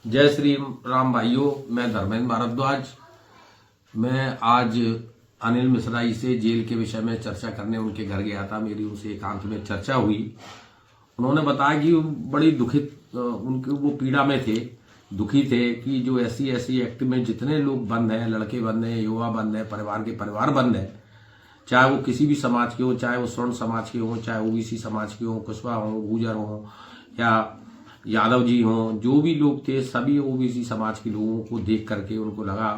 जय श्री राम भाइयों, मैं धर्मेंद्र भारद्वाज। मैं आज अनिल मिश्रा जी से जेल के विषय में चर्चा करने उनके घर गया था। मेरी उनसे एकांत में चर्चा हुई। उन्होंने बताया कि बड़ी दुखित उनके वो पीड़ा में थे, दुखी थे कि जो SC/ST एक्ट में जितने लोग बंद हैं, लड़के बंद हैं, युवा बंद हैं, परिवार के परिवार बंद हैं, चाहे वो किसी भी समाज के हो, चाहे वो स्वर्ण समाज के हो, चाहे OBC समाज के हो, कुशवाहा हो, गुर्जर हो या यादव जी हों, जो भी लोग थे सभी OBC समाज के लोगों को देख करके उनको लगा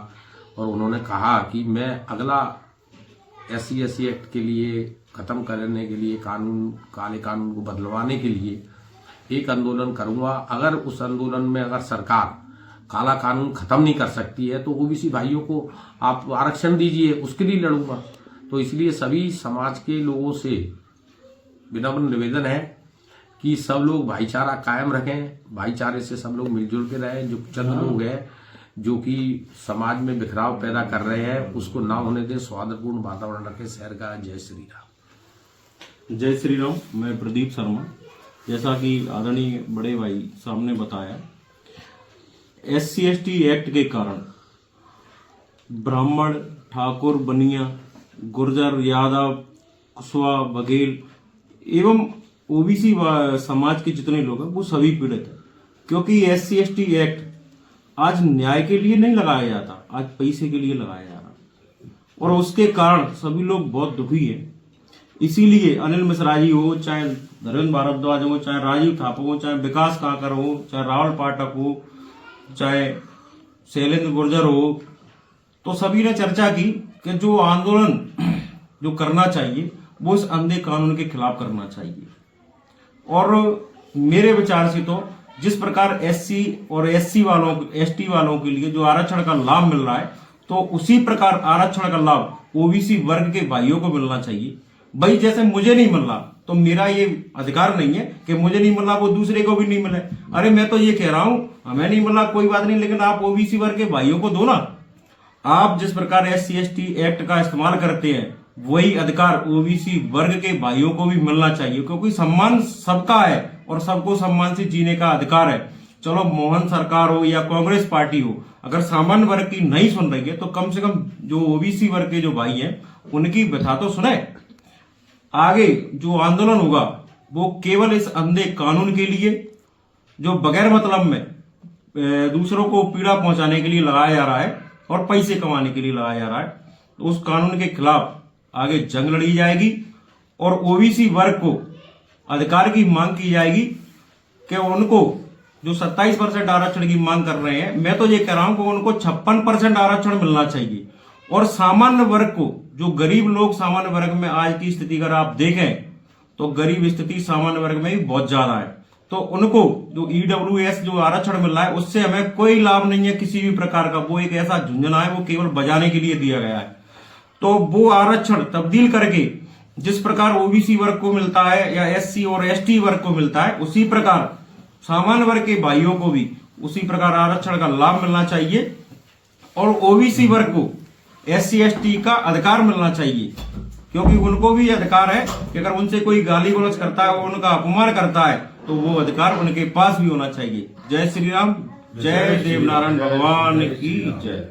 और उन्होंने कहा कि मैं अगला SC/ST एक्ट के लिए खत्म करने के लिए काले कानून को बदलवाने के लिए एक आंदोलन करूंगा। अगर उस आंदोलन में अगर सरकार काला कानून खत्म नहीं कर सकती है तो OBC भाइयों को आप आरक्षण दीजिए, उसके लिए लड़ूंगा। तो इसलिए सभी समाज के लोगों से विनम्र निवेदन है कि सब लोग भाईचारा कायम रखें, भाईचारे से सब लोग मिलजुल के रहें। जो चंद लोग हैं जो कि समाज में बिखराव पैदा कर रहे हैं उसको ना होने दें, सौहार्दपूर्ण वातावरण रखें। शहर का जय श्री राम। जय श्री राम। मैं प्रदीप शर्मा। जैसा कि आदरणीय बड़े भाई साहब ने बताया, SC/ST एक्ट के कारण ब्राह्मण, ठाकुर, बनिया, गुर्जर, यादव, कुशवाहा, बघेल एवं OBC समाज के जितने लोग हैं वो सभी पीड़ित हैं, क्योंकि SC/ST एक्ट आज न्याय के लिए नहीं लगाया जाता, आज पैसे के लिए लगाया जा रहा और उसके कारण सभी लोग बहुत दुखी हैं। इसीलिए अनिल मिश्रा जी हो, चाहे धर्मेंद्र भारद्वाज हो, चाहे राजीव थापा हो, चाहे विकास काकर हो, चाहे राहुल पाठक हो, चाहे शैलेंद्र गुर्जर हो, तो सभी ने चर्चा की कि जो आंदोलन जो करना चाहिए वो इस अंधे कानून के खिलाफ करना चाहिए। और मेरे विचार से तो जिस प्रकार SC और SC वालों, ST वालों के लिए जो आरक्षण का लाभ मिल रहा है, तो उसी प्रकार आरक्षण का लाभ OBC वर्ग के भाइयों को मिलना चाहिए। भाई जैसे मुझे नहीं मिल रहा तो मेरा ये अधिकार नहीं है कि मुझे नहीं मिल रहा वो दूसरे को भी नहीं मिले। अरे मैं तो ये कह रहा हूं हमें नहीं मिल रहा कोई बात नहीं, लेकिन आप OBC वर्ग के भाइयों को दो ना। आप जिस प्रकार SC/ST एक्ट का इस्तेमाल करते हैं वही अधिकार OBC वर्ग के भाइयों को भी मिलना चाहिए, क्योंकि सम्मान सबका है और सबको सम्मान से जीने का अधिकार है। चलो मोहन सरकार हो या कांग्रेस पार्टी हो, अगर सामान्य वर्ग की नहीं सुन रही है तो कम से कम जो OBC वर्ग के जो भाई हैं उनकी व्यथा तो सुने। आगे जो आंदोलन होगा वो केवल इस अंधे कानून के लिए जो बगैर मतलब में दूसरों को पीड़ा पहुंचाने के लिए लगाया जा रहा है और पैसे कमाने के लिए लगाया जा रहा है, तो उस कानून के खिलाफ आगे जंग लड़ी जाएगी और OBC वर्ग को अधिकार की मांग की जाएगी कि उनको जो 27% आरक्षण की मांग कर रहे हैं, मैं तो ये कह रहा हूं कि उनको 56% आरक्षण मिलना चाहिए। और सामान्य वर्ग को, जो गरीब लोग सामान्य वर्ग में आज की स्थिति अगर आप देखें तो गरीब स्थिति सामान्य वर्ग में भी बहुत ज्यादा है, तो उनको जो EWS जो आरक्षण मिल रहा है उससे हमें कोई लाभ नहीं है किसी भी प्रकार का। वो एक ऐसा झुंझुना है, वो केवल बजाने के लिए दिया गया है। तो वो आरक्षण तब्दील करके जिस प्रकार OBC वर्ग को मिलता है या SC और ST वर्ग को मिलता है, उसी प्रकार सामान्य वर्ग के भाइयों को भी उसी प्रकार आरक्षण का लाभ मिलना चाहिए और OBC वर्ग को SC/ST का अधिकार मिलना चाहिए, क्योंकि उनको भी अधिकार है कि अगर उनसे कोई गाली गलौज करता है, उनका अपमान करता है, तो वो अधिकार उनके पास भी होना चाहिए। जय श्री राम। जय देवनारायण भगवान की जय।